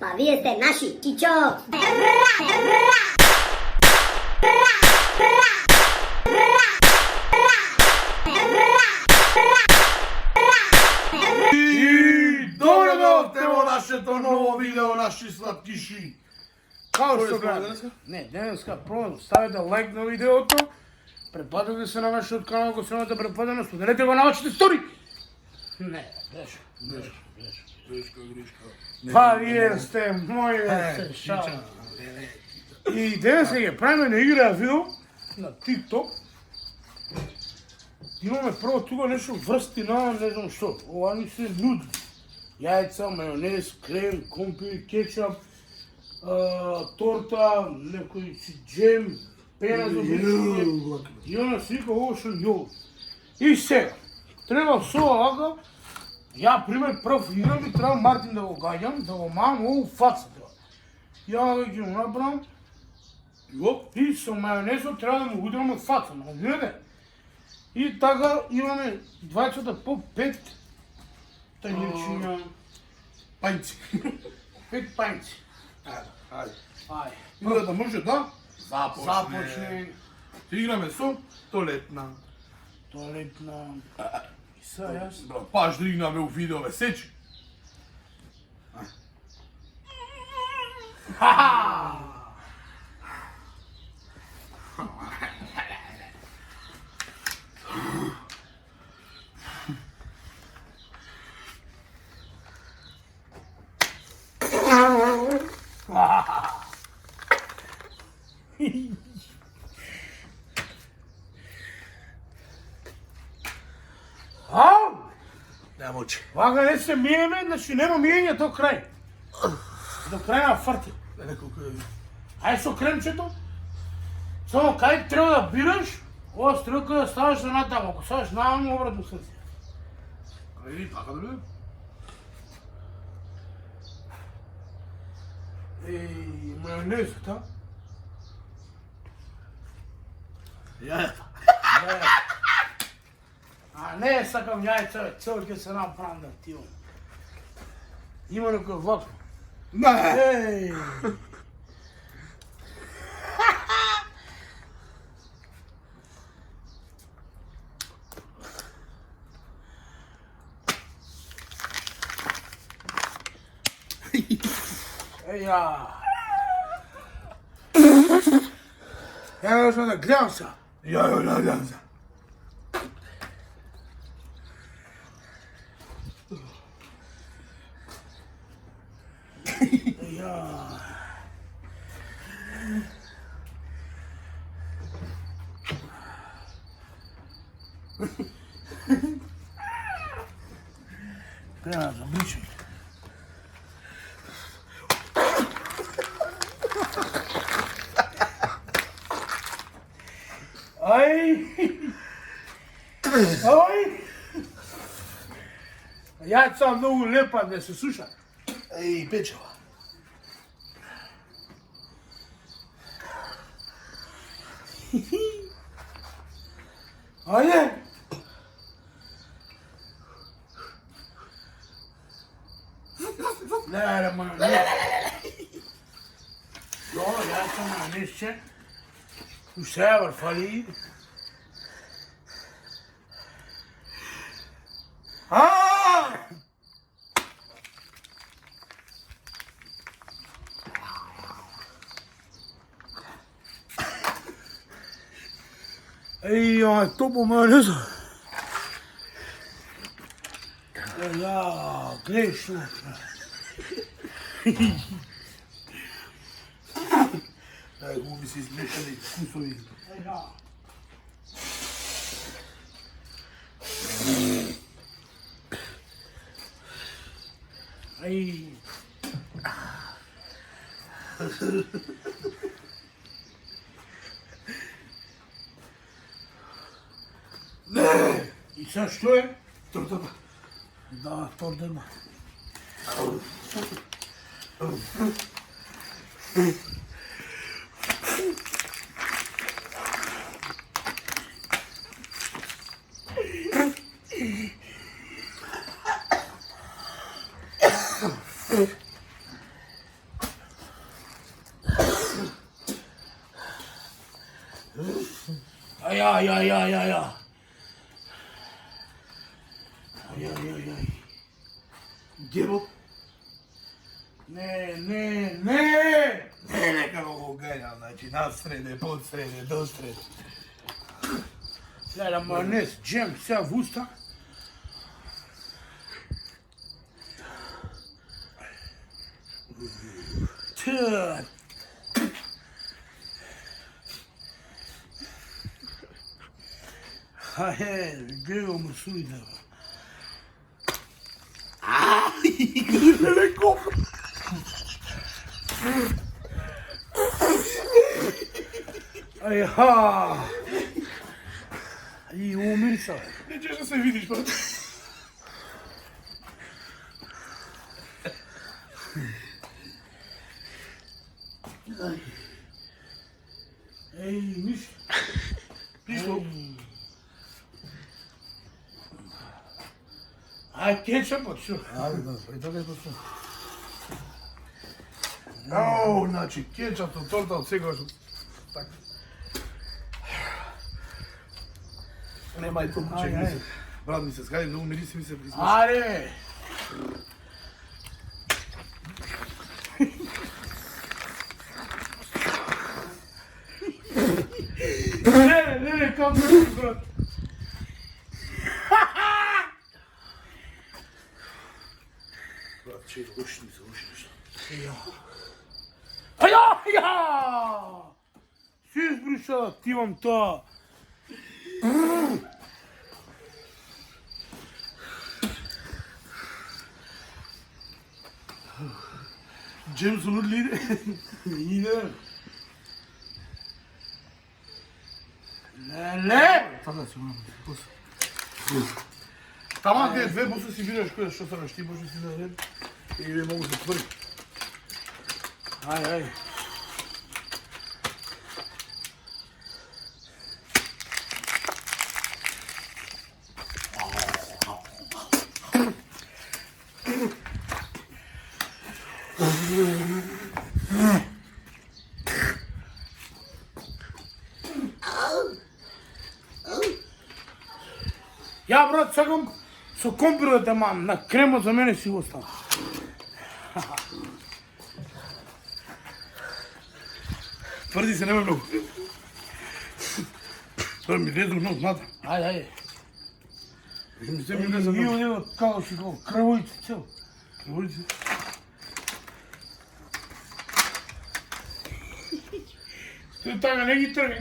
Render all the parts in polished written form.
Pa vi jeste naši, čičo! I dobrodošli u naše to novo video, naši slatkiši. Kao što gledate, днеска пробвам ставете лайк на видеото, препадете се на нашиот канал, ако се немате препадено, споделете го на вашите стори. Не, грешка. Па вие сте мои се шала. И денеска ќе правиме на игра видео на TikTok. Имаме прво тука нешто врсти на не знам што. Ова ни се нудни. Јајца, мајонез, крем, компир, кетчап, торта, некој си джем, пена за бришење. И она си вика ово што јол. И сега, треба со овака, ја пример прв играм и треба Мартин да го гаѓам, да го мам ово фаца треба. Ја ќе го направам, и со мајонезот треба да му удрам од фаца, но гледај. И така имаме двајцата по 5 тајничиња. Пајци. 5 пајци. Ајде. Ај. Мора да може да Започне. Играме со туалетна. Туалетна. И са јас. Паш да играме у видео, бе, сечи. Не мочи. Вака не се миеме, значи нема миење до крај. До крај на фрти. Неколку е. Ај со кремчето. Само кај треба да бираш, ова стрелка да ставаш на натаму. Ако ставаш наваму, обратно срце. Ајде, така да биде. Мајонезот, а? Јајата. А не сакам јајца, бе, цел ќе се направам да ти имам. Има некој вакво. Не. Еј! Еја! Ја да гледам се. Ја, надјам се. Еја! Крена за бричење. Ај! Ај! Јајца многу лепа да се суша. Еј, печела. Ајде! Леле, мајонез. Добро, јајца мајонезче. Уште фали. Еј, ај, топо мајонеза. Ја, гледај што. Ај, губи се измешани вкусови. Еја. Ај. Не. И сега што е? Тортата. Да, тордема. Ja. Gdje Ne. Ne, nekako go ganja, znači nadsrede, podsrede, dostrede. Gledaj, majonez, džem, sve v usta. Gdje mu sujda? Ne kopra. Ajha! I umirisa. Nećeš da se vidiš, pa. Ej, ništa. Prišlo. Aj, kečapa, čo? Ali da, pa i toga je to sve. Znači, kečap, torta od svega što... Tako. Nemaj to kućeg, Aj. Brat mi se skadim, da umirisi mi se prismaši. Ajde! Ne, kako ti, brat? Brat, čedo, uši mi se, nešto. Ja! Si izbrišala, ti vam to. James su nudili ide. Ne! Tada ću nam, pusti. Tamo gdje dve busu si biraš koje što sam ti možeš si da red. I mogu se tvrditi. Aj. Ja, brat, čakam so kompiro da imam, na kremo za mene si ostalo. Tvrdi se, nemoj mnogo. To mi rezu mnogo, znate. Ajde. Mi se mi ne znam I mnogo. evo, kao si go, krvojice, celo. Krvojice. Ti toga ne gi trge.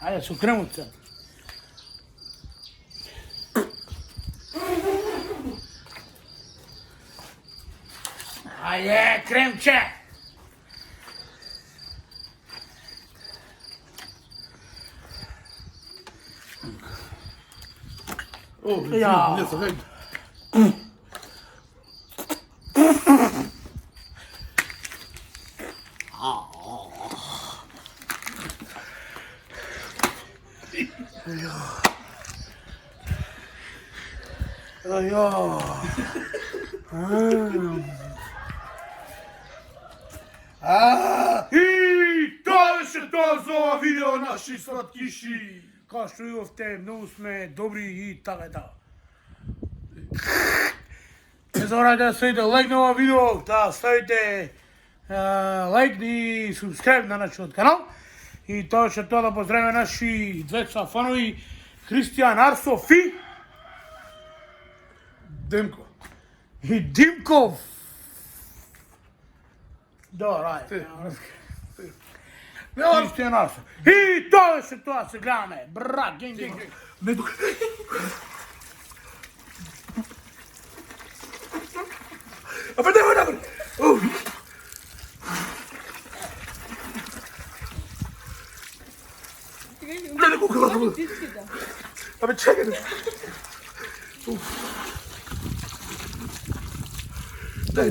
Ajde, su krenut sad. Ajde, kremče! Ja. Ne sam, hej. Ja. I to se to zove video naši slatkiši. Kao što vidite, mnogo sme dobri i tako da. Ne zaboravite da stavite like na ovaj video, da stavite like i subscribe na naš kanal. I to će to da pozdravim naši dveca fanovi, Kristijan Arsof i Demko. i Dimkov. Dobro, ajde. Kristijan Arsof. I to se to se gledame, brat, gang. Ne dok... A pa nemoj napred! Ne kukala sam. A pa čekaj. Daj.